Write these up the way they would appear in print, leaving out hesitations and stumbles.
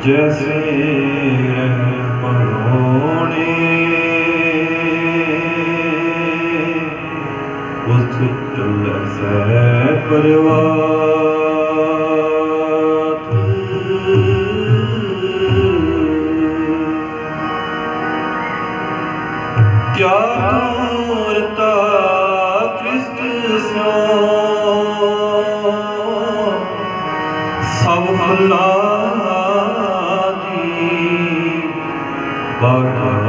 जैसे परोने उस चल से परिवार क्या दूरता कृष्ण सो सब फला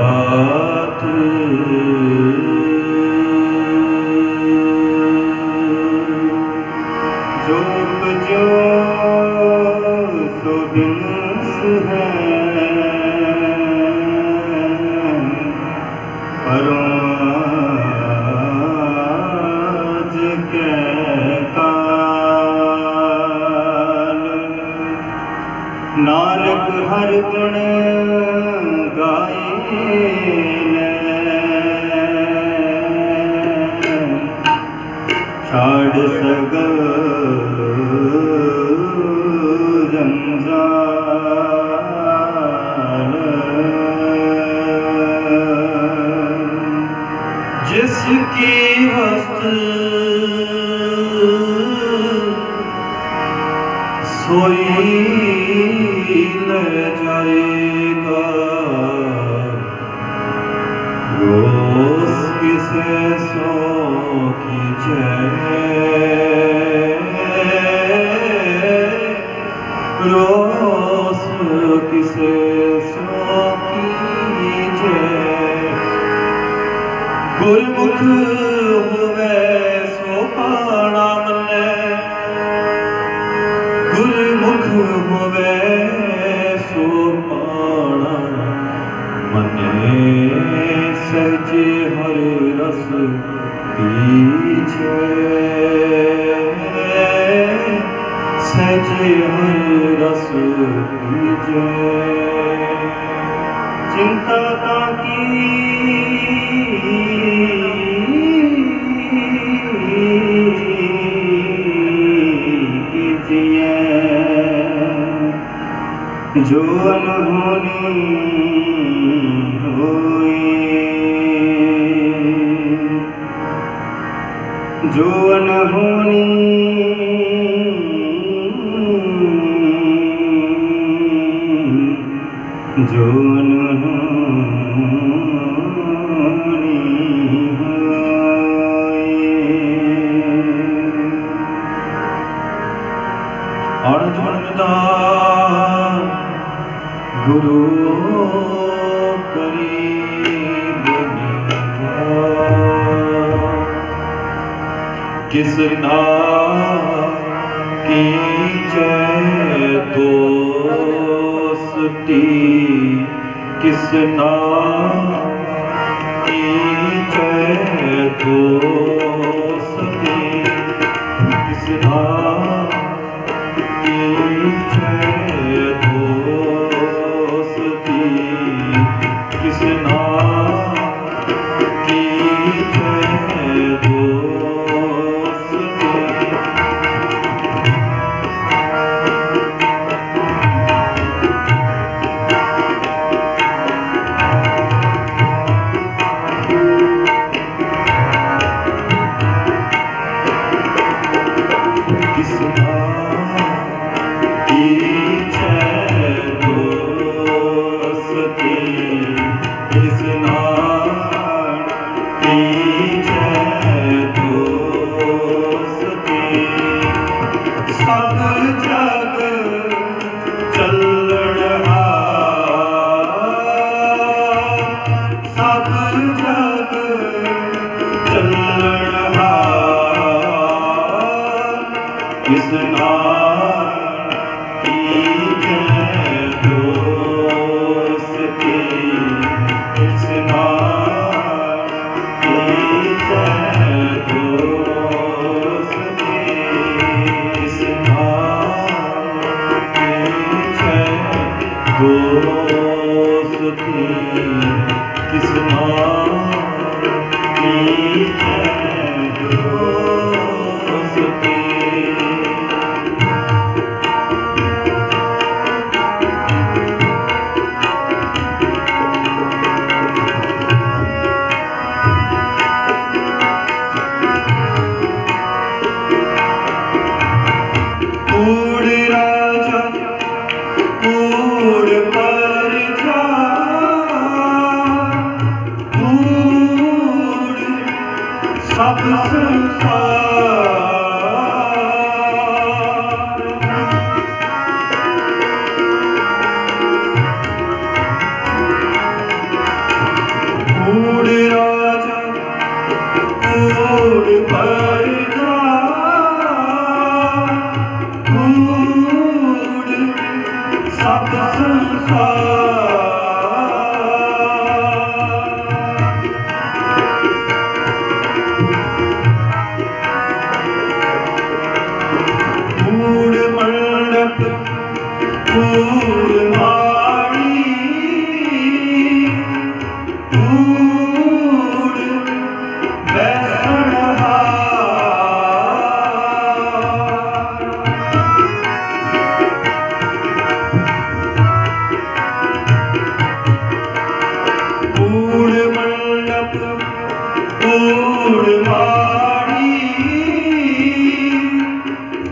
बात जो बजो सो बिनस है परोज के काल नानक हर गुण छाड़ सगल जंजाल जिसकी वस्तु सोई ले जाएगा रोज किसे सो कीजे रोज किसे सो कीजे गुरमुख हुए सो पाना मने गुरमुख हुए सो पाना मने सहजे हर रस पीछे सहजे हर रस पीछे चिंता ताकी कीजिए जो अनहोनी जो अनहोनी जो अनहोनी अर्जुन गुरु किसना की जय दोस्ती किसना की जय दोस्ती किसना की जय दोस्ती किसना की जय इस नाम की जय दोस्ती, इस नाम की जय दोस्ती, इस नाम की जय दोस्ती, इस नाम की जय दोस्ती। कूड़ राजा कूड़ पर जा, कूड़ सब संसार। कूड़ राजा कूड़ पर जा, कूड़ सब संसार। कूड़ मंडप कूड़ माड़ी, कूड़ बैसणहार। कूड़ मंडप कूड़ माड़ी,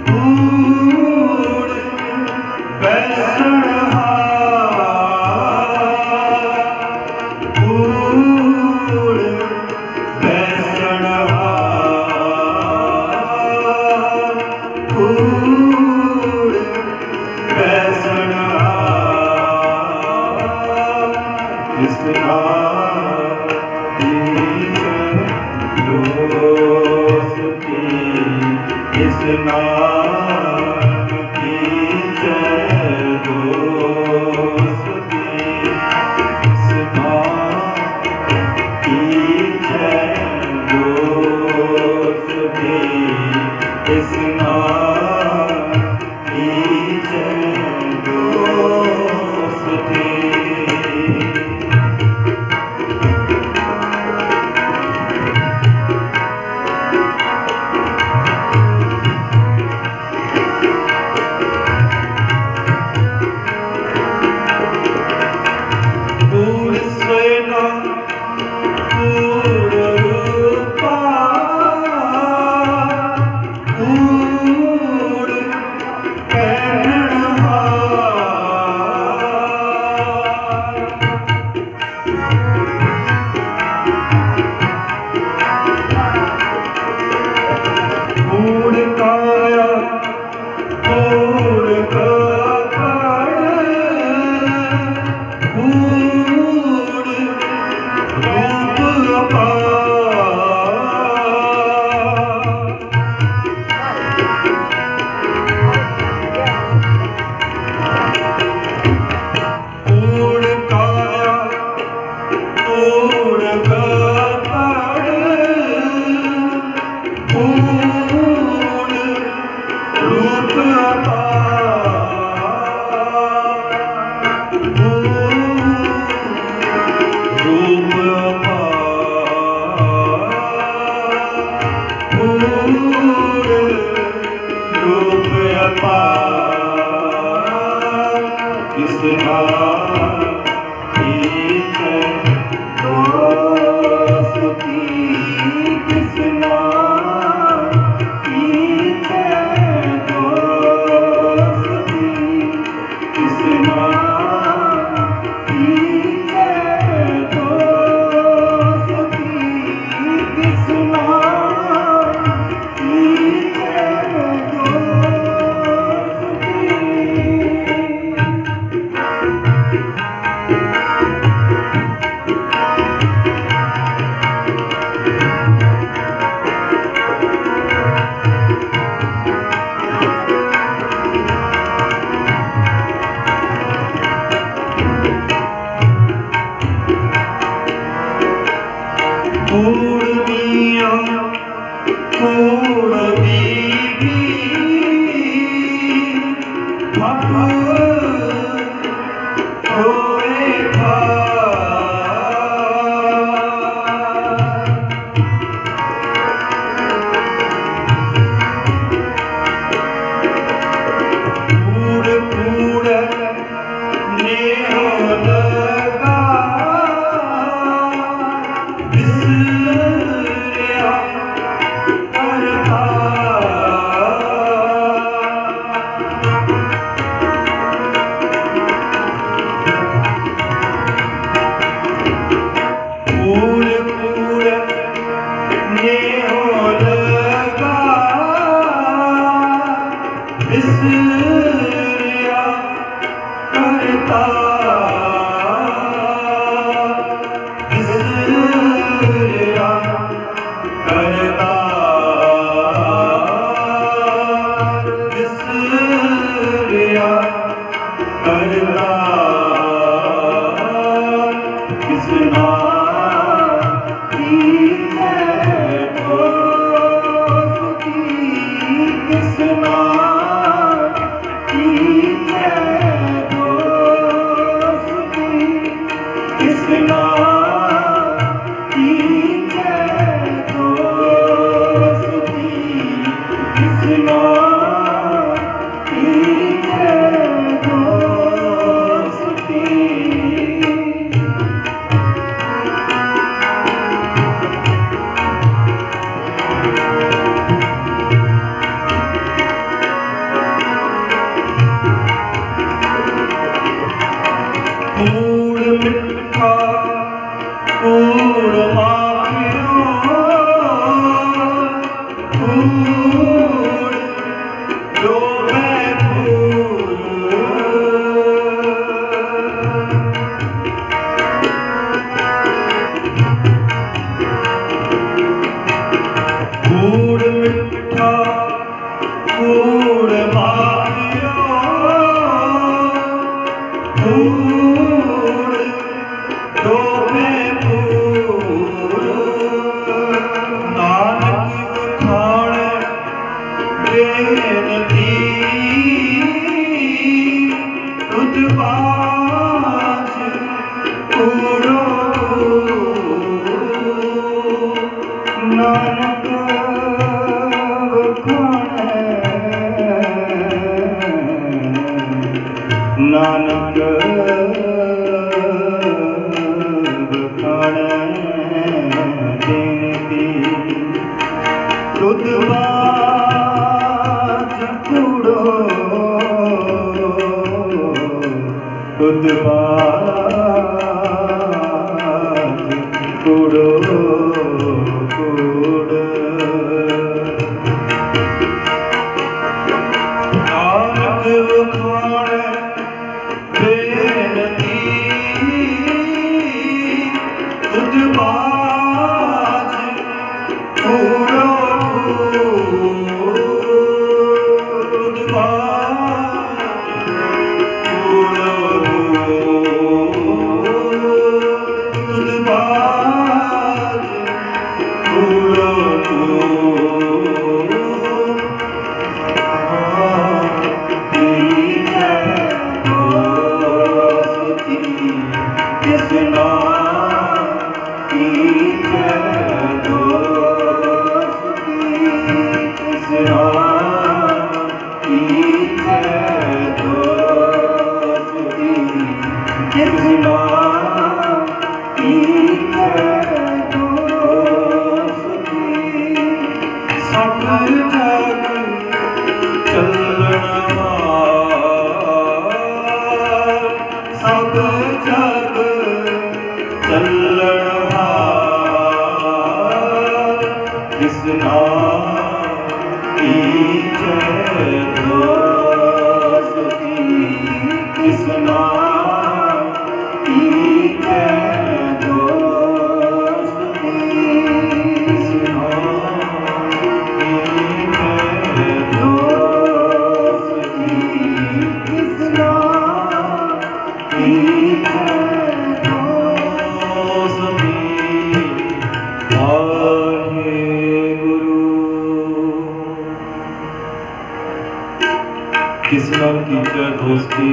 कूड़ बैसणहार, कूड़ बैसणहार, कूड़ बैसणहार। इस नाम की जय दोस्ती, इस नाम की जय दोस्ती, इस नाम की जय दोस्ती, इस नाम की जय दोस्ती। किसना कीजे दोस्ती, किसना कीजे दोस्ती, किसना कीजे दोस्ती, किसना कीजे दोस्ती। कूड़ मिठा कूड़ माखियो, कूड़ डोबे फूल, कूड़ मिठा कूड़ माखियो, कूड़ डोबे फूल। नानक खाने बेनती तुझ बाज कूड़ो, नानक खाने, नानक खाने बेनती तुझ बाज कूड़ो, तुझ बाज कूड़ो कूड़। नानक खाने बेनती तुझ बाज कूड़ो, तुझ बाज कूड़ो, तुझ बाज कूड़ो किसना कीजे दोस्ती, किसना कीजे दोस्ती, किसना कीजे दोस्ती। सब जग चलना, सब जग चलना, किसना कीजे दोस्ती, किसना कीजे दोस्ती, किसना कीजे दोस्ती, किसना कीजे दोस्ती। किस नाल कीजे दोस्ती,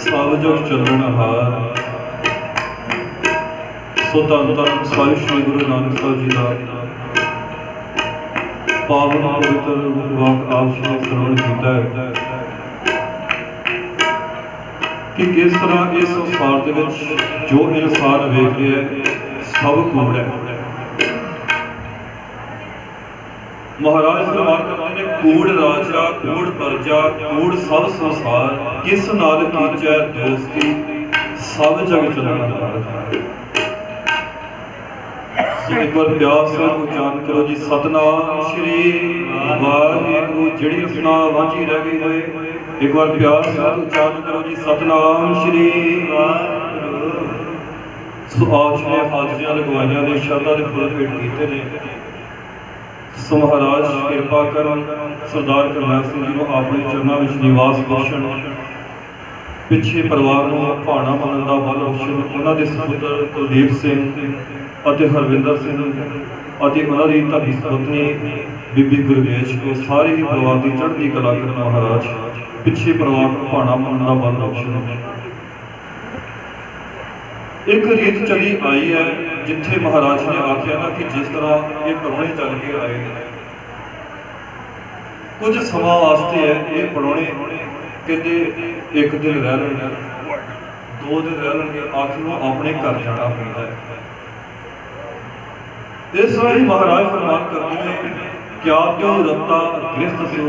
सब जग चलनहार। सो धन धन साहिब श्री गुरु नानक साहिब जी का पावन पवित्र वाक आप जी श्रवण किया है कि किस तरह इस संसार दे विच जो इंसान वेख रहा है सब कूड़ है। महाराज फरमान करते हैं कूड़ राजा कूड़ प्रजा कूड़ सब संसार, किस नाल कीजे दोस्ती सब जग चलनहार। एक बार प्यार से उच्चारण करो जी सतनाम श्री वाहिगुरू। जिहड़ी रचना वांझी रह गई होए एक बार प्यार से उच्चारण करो जी सतनाम श्री वाहिगुरू। सो आज ने हाजरियां लगवाइयां ने शरधा दे फुल भेंट कीते ने। सो महाराज कृपा कर सरदार करनैल सिंह जी को अपने चरणों में निवास बख्शण। ਪਿੱਛੇ ਪਰਿਵਾਰ ਨੂੰ ਭਾਣਾ ਮੰਨਣ ਦਾ ਬਲ ਬਖਸ਼ਣ। ਉਹਨਾਂ ਦੇ ਸਪੁੱਤਰ ਕੁਲਦੀਪ ਸਿੰਘ ਅਤੇ ਹਰਵਿੰਦਰ ਸਿੰਘ ਅਤੇ ਉਹਨਾਂ ਦੀ ਧਰਮ ਪਤਨੀ ਬੀਬੀ ਗੁਰਵੇਸ਼ ਕੋ ਸਾਰੇ ਹੀ ਪਰਿਵਾਰ ਦੀ ਚੜ੍ਹਦੀ ਕਲਾ ਕਰਨ ਮਹਾਰਾਜ। ਪਿੱਛੇ ਪਰਿਵਾਰ ਨੂੰ ਭਾਣਾ ਮੰਨਣ ਦਾ ਬਲ ਬਖਸ਼ਣ। एक रीत चली आई है जिथे महाराज ने आख्या ना कि जिस तरह ये परौने चल के आए कुछ समा वास्ते है ये परौने कहते एक दिन रह लेंगे, 2 दिन रह लेंगे, आखिर में अपने घर जाना पैंदा है। इस तरह ही महाराज फरमान करते हैं क्या क्यों रत्ता गृहस्थ सो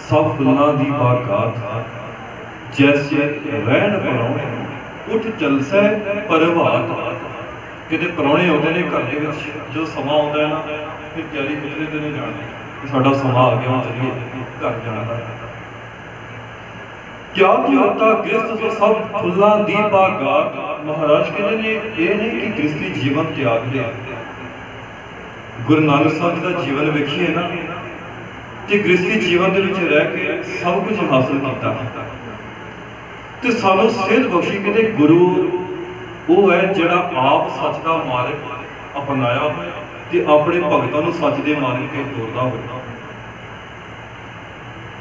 सब फुल्लां दी बागात जैसे रहन परौने उठ जलसा परभात। कितने परौने आते हैं घर के जो समा आता है ना फिर तैयारी कितने दिन जाने कि साडा समा आ गया चलिए घर जाना। क्या होता गृहस्थ तो सब फुल्लां दी बागात। महाराज कहते हैं ये नहीं कि गृहस्थी जीवन त्याग दे। गुरु नानक साहब जी का जीवन वेखिए ना कि गृहस्थी जीवन के रह के सब कुछ हासिल किया ते सानू सेहत बख्शी। कहते गुरु वो है जिहड़ा आप सच का मार्ग अपनाया ते अपने भगतां नूं सच दे मार्ग ते तोरदा होवे।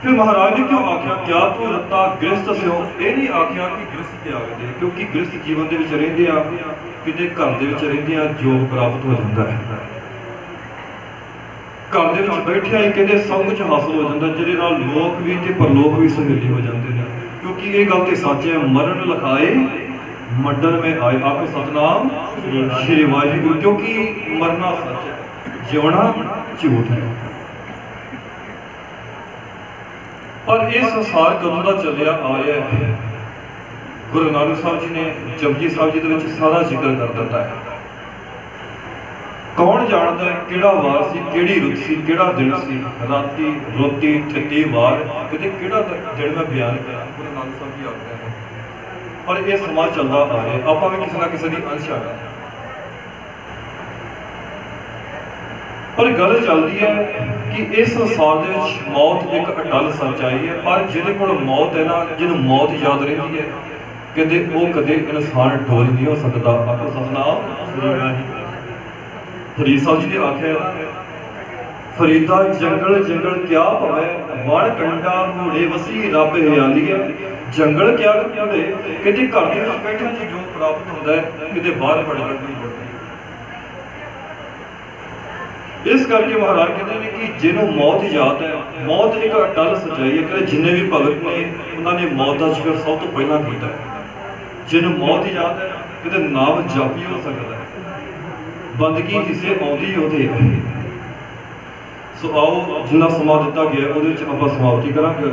फिर महाराज ने क्यों आख्या क्या तू रत्ता गृहस्थ स्यो। ये नहीं आख्या कि गृहस्थ त्याग दे, क्योंकि गृहस्थ जीवन दे विच रहिंदे आ किते घर दे विच रहिंदे आ योग प्राप्त हो जाता है। घर दे विच बैठिया ही कहते सब कुछ हासिल हो जाता जिहदे नाल लोक भी ते परलोक भी सहेली हो जाते हैं। क्योंकि ये गल तो सच है मरण लखाए मंडल में आए। आपको सतनाम श्री वाहिगुरु। क्योंकि मरना सच है जिउना झूठ है। पर यह संसार कदों का चलिया आया है। गुरु नानक साहब जी ने जपजी साहब जी के सारा जिक्र कर दिता है। कौन जानता है किहड़ा वार सी किहड़ी रुत सी किहड़ा दिन सी राती रोती ठिती वार किते किहड़ा दिन मैं बयान करा। गुरु नानक साहब जी आखदे हैं पर यह समा चलता आ रहा है। आपां भी किसी ना किसी की अंश आ गए। पर गल चलती है कि इस संसार दे विच मौत एक अटल सच्चाई है। पर जिहदे कोल मौत है ना जिन्हों मौत याद रहिंदी है कहते वो कदे इंसान डोल नहीं हो सकता। आपको सतनाम फरीद साहब जी ने आख्या फरीदा जंगल जंगल क्या पवे वण कंडा घोड़े वसी रब हरियाली है। जंगल क्या घोड़े कहते घर के बैठे जो प्राप्त होता है किते बाहर बड़े नहीं पड़ती। इस करके महाराज कहते हैं कि जिन्हों मौत याद है मौत एक अटल सच्चाई है। कहते जिन्हें भी भगत ने उन्होंने मौत का जिक्र सब तो पहला किया है। जिन्हों मौत याद है कहते नाम जापी हो सकता है बंदगी किसे आउंदी होते है। सो आओ जिन्ना समा दिता गया वो आप समाप्ति करांगे।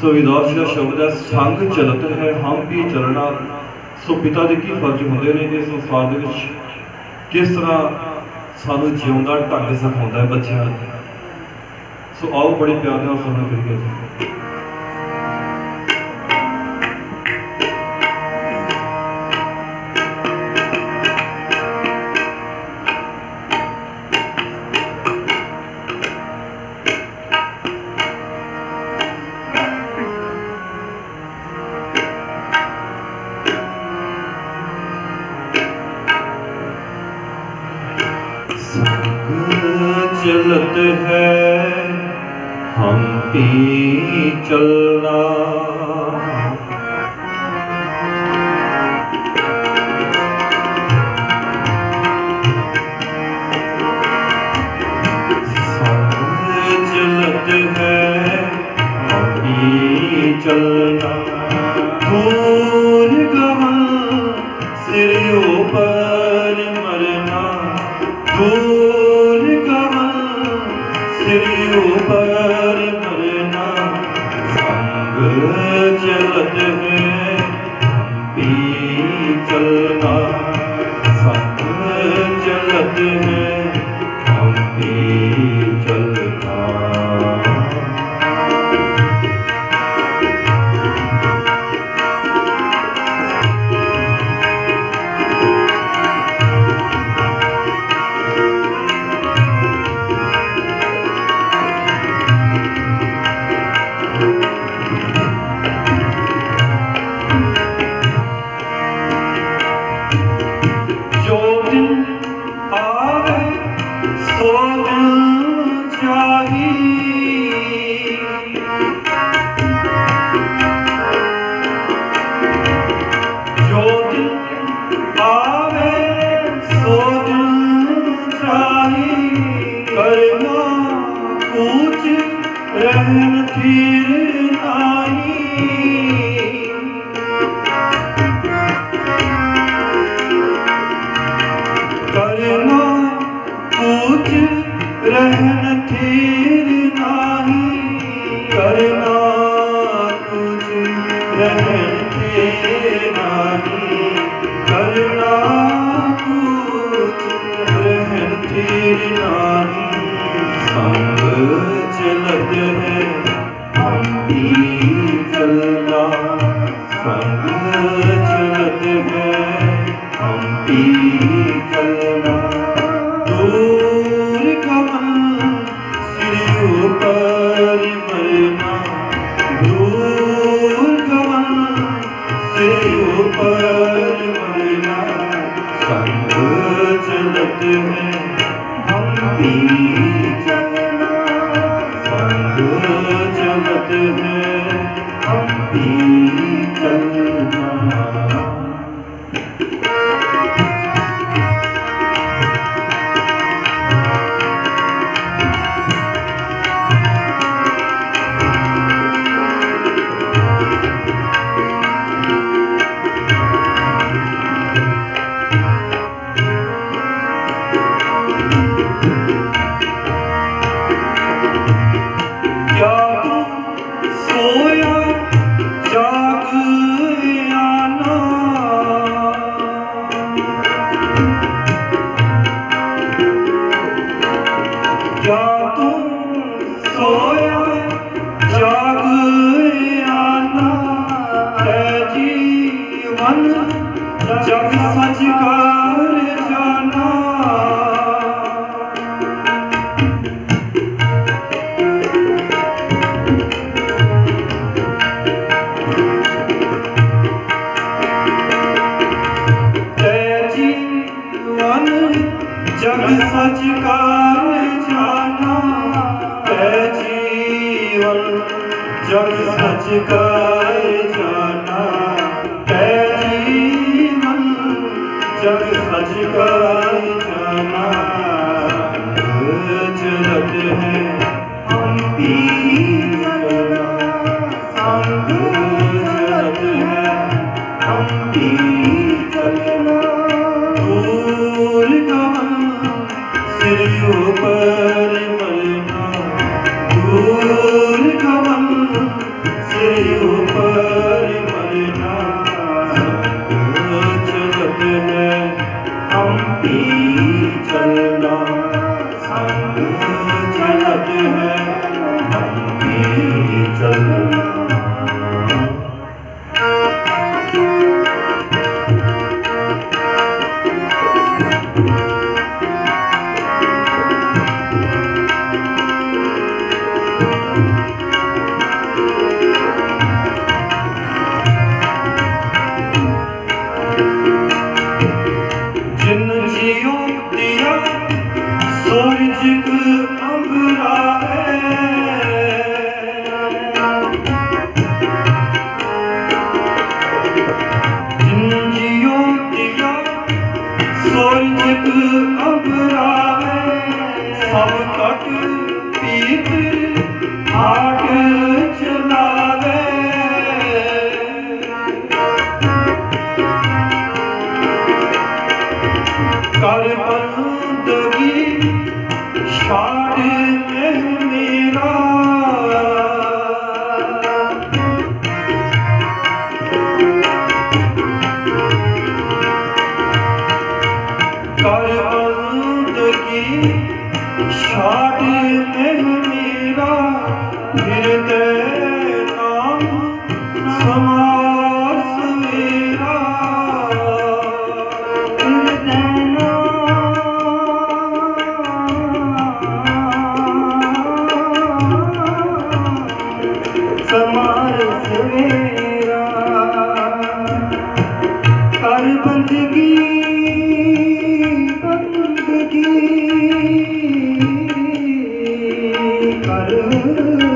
सो विदास का शब्द है संग चलत है हम भी चलना। सो पिता के की फर्ज होंगे ने इस संसार दे विच किस तरह सानू जीवन का ढंग सिखाता है बच्चों। सो आओ बड़े प्यार नाल सुनना करिए। चलत है हम भी चलना। चलत है हम भी चलना दूर गहन सिर ऊपर मरना। दूर सिर ऊपर मरना संग चलत है हम भी चलना। संग चलत है हम भी चलना। चलत है हम भी चलना। दूर गमन सिर ऊपर मरना, दूर गमन सिर ऊपर मरना। संग चलत है हम भी चलना, संग चलत है हम भी चलना। क्या तू सोया जाग आना, क्या तू सोया जाग आना। है जीवन जग सच कर जाना। जग सच कर जाना, है जीवन जग सच कर जाना। है जीवन जग सच कर जाना। चलत है हम भी चलना, संग चलत है हम भी चलना। दूर गमन सिर ऊपर मरना, दूर गमन सिर ऊपर मरना। संग चलत है हम भी चलना, संग चलत है हम भी चलना। जिन जियो दिया सूरज अंबरा है, जिन जियो दिया सूरज अंबरा है। सब कट पीत आग चलावे, कर बंदगी शाद मेरा। कर बंदगी शाद मेरा। हृदय नाम समास मेरा, समारस मेरा। कर बंदगी बंदगी कर बंदगी,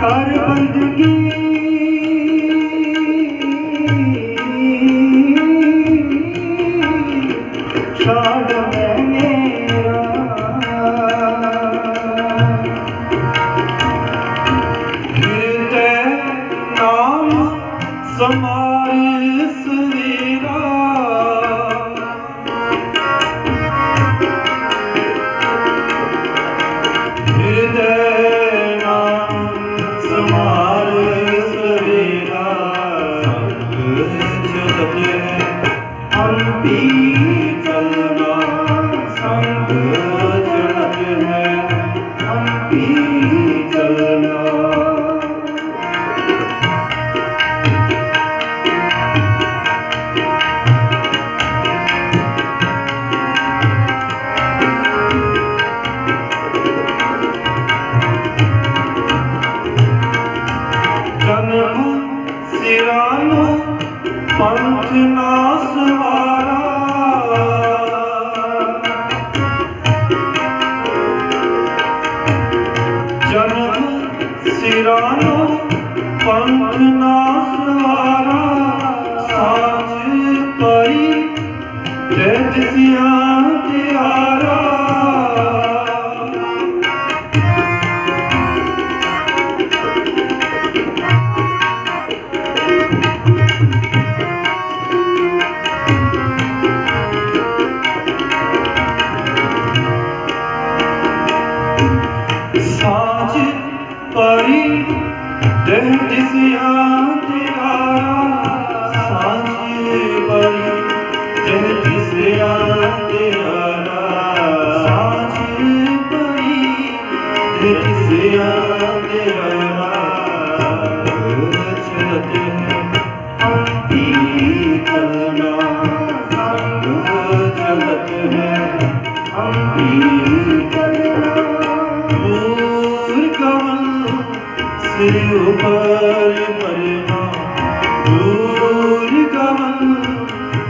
कर बंदगी शाद मेरा। हृदय नाम समारस मेरा। हृदय नाम समारस मेरा। संग चलत है हम भी चलना, संग चलत है हम भी चलना। पंथ ना सवारा जन्म सिरानो पंथ ना सवारा साज पई तेज सिया त्यारा साज परी देह दिसिया त्यारा साज परी देह दिसिया त्यारा साज परी देह दिसिया त्यारा चलते हैं हम भी चलना संग चलते हैं हम भी चलना सिर ऊपर मरना दूर गमन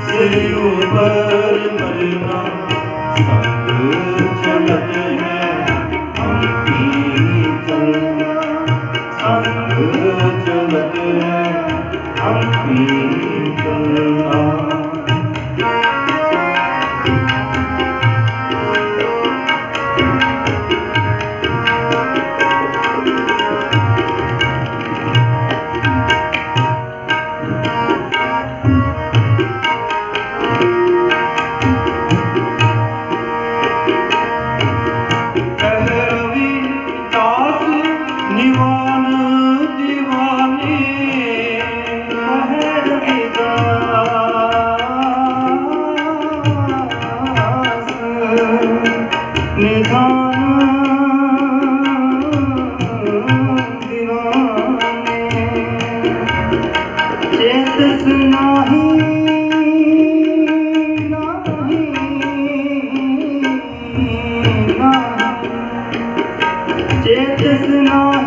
सिर ऊपर मरना संग चलते हैं हम भी चलना संग चलते हैं हम भी चलना चेतस नाही चेतस नाही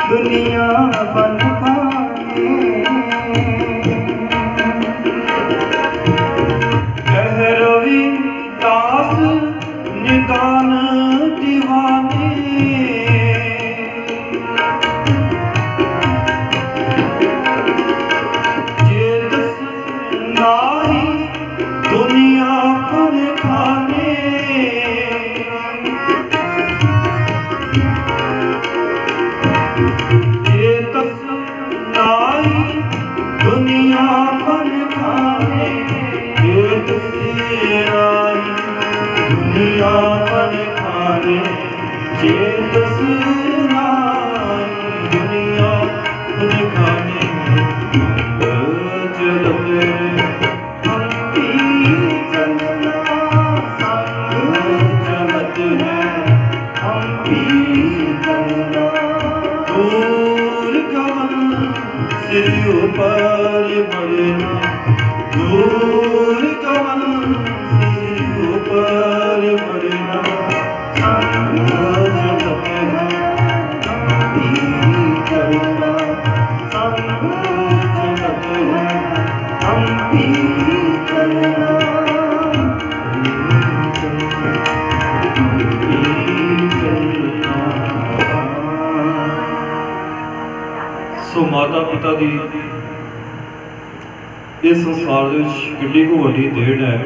दुनिया बन पाने कहरवी दास निदान दीवाने चेतस नाही दुनिया पर खाने चेतस नाही दुनिया पर खाने चेतस नाही दुनिया पर खाने चेतस नाही दुनिया पर खाने चलते हम भी चलना संग चलते हैं हम भी चलना दूर गमन सिर ऊपर मरना दूर गमन सिर ऊपर मरना संग चलते हैं हम भी चलना संग चलते हैं हम भी चलना सो माता पिता दी इस संसार किड्डी को वड्डी देन है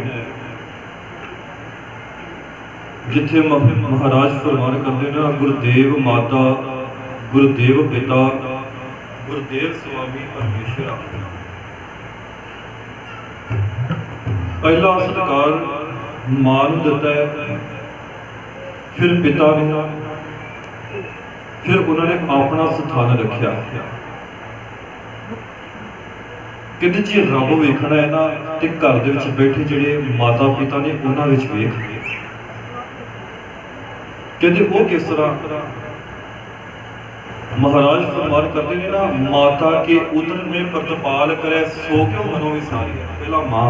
जिथे महाराज फरमान करते ना गुरुदेव माता गुरुदेव पिता गुरुदेव स्वामी परमेश्वर पहला सत्कार मां नूं दिता है फिर पिता ने फिर उन्होंने अपना स्थान रखा कहते जी रब वेखना है ना तो घर दे विच बैठे जिहड़े माता पिता ने उन्हां विच वेख कहते वो किस तरह महाराज फरमान करते हैं ना माता के उदर में प्रतिपाल करे सो क्यों मनो विसारी पहला मां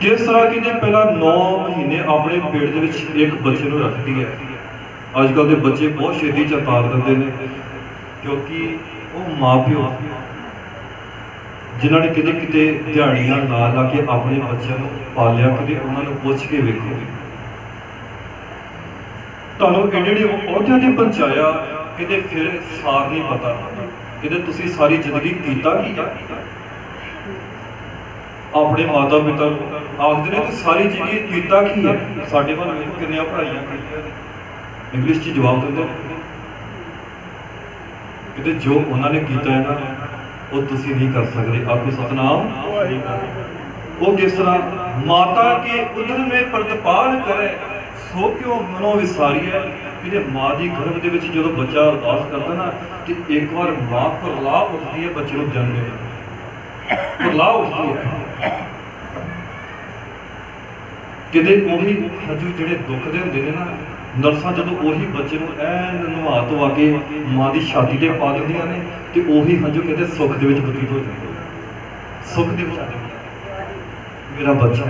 किस तरह की ने पहला 9 महीने अपने पेट दे विच एक बच्चे नूं रखती है अजकल के बच्चे बहुत छेती चतार देते हैं, क्योंकि वो माँ प्यो जिन्होंने किते किते दिहाड़ियां ला ला के अपने बच्चों को पालिया, किते उन्होंने पुछ के वेखो तुहानूं एडे अहुदे ते पहुंचाया, किते फिर सार नहीं पता, किते तुसीं सारी जिंदगी कीता की है। अपने माता पिता आखते हैं तो सारी जिंदगी कीता की है। साडे वाल वेखो किन्नियां पढ़ाइयां कीतियां, इंग्लिश च जवाब दिंदे कि जो उन्होंने किया है ना वो तुसी नहीं कर सकते। आखो सतनाम। वो किस तरह माता के उदर में प्रतिपाल करे सो क्यों मनो विसारी है। कि माँ की गर्भ के जो बच्चा अरदास करता ना कि एक बार माँ कुरला उठती है बच्चे को जन्म दे, कुरला उठती है किते उही हजू जिहड़े दुख दे हुंदे ने ना, नर्सां जदों उही बच्चे को ऐन नवा धवा के माँ की छाती ते पा दिंदियां ने ते उही हंझू कहते सुख दे विच बतीत हो जांदे, सुख दे विच आ जांदे मेरा बच्चा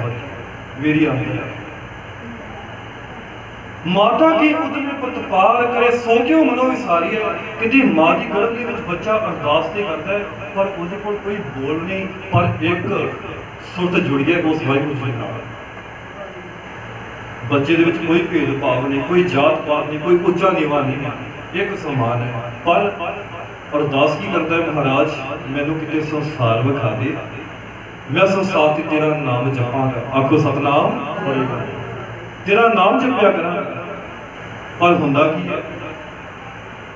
मेरी आंटी है। माता के उदर में प्रतिपाल करे सो क्यों मनो विसारी है। कि माँ की गर्भ के विच बच्चा अरदास ते करता है पर उहदे कोल कोई बोल नहीं, पर एक सुरत जुड़ी है उस वाहिगुरू जी नाल। बच्चे दे विच कोई भेदभाव नहीं, कोई जात पात नहीं, कोई उच्चा नीवा नहीं, एक समान है। पर अरदास की करता है, महाराज मैनू किते संसार विखा दे, मैं संसार ते तेरा नाम जपांगा। आखो सतनाम, तेरा नाम जपया करांगा। पर हुंदा की है,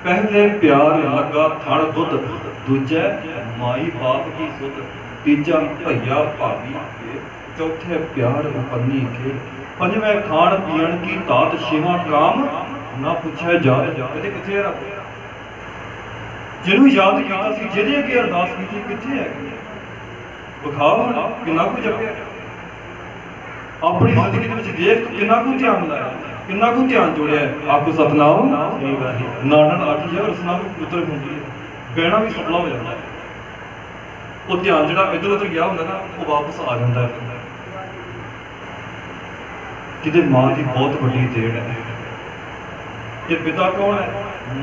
पहले प्यार लगा थण दुध, दूजा माई बाप की सुध, तीजा भैया भाभी के, चौथे प्यार पन्नी के, पंजवें खान पीण की तात, छेवां काम ना पूछे जात। कहते किथे रब जिन्हों याद किया सी, जिहदे अगे अरदास की किथे है, विखाओ किन्ना कुछ जपया अपनी जिंदगी में देख किन्ना कुछ ध्यान लाया, किन्ना कुछ ध्यान जोड़िया। आपको सतनाम नानन आखी जाए रसना भी पुत्र होंगी है, बहना भी सफला हो जाता है। वो ध्यान जो इधर उधर गया होंगे ना वो वापस आ जाता है। कि माँ की बहुत बड़ी देन है। ये पिता कौन है?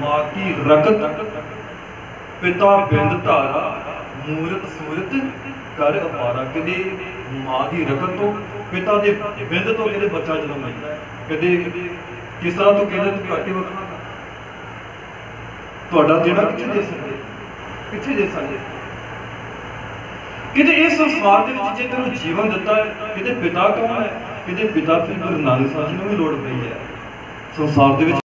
माँ की रकत, पिता बिंद धारा, मूरत सूरत कर अपारा। कि माँ की रकत तो पिता के बिंद तो कहते बच्चा जन्म लेता है, कहते किस तरह तो कहते तू घट ही वखना तुहाडा देना किथे दे सकते, किथे दे सकते। कि इस संसार के जे तेन जीवन दिता है, कि पिता कौन है? कि पिता फिर गुरु नानक साहब जी को भी लोड़ पई है संसार के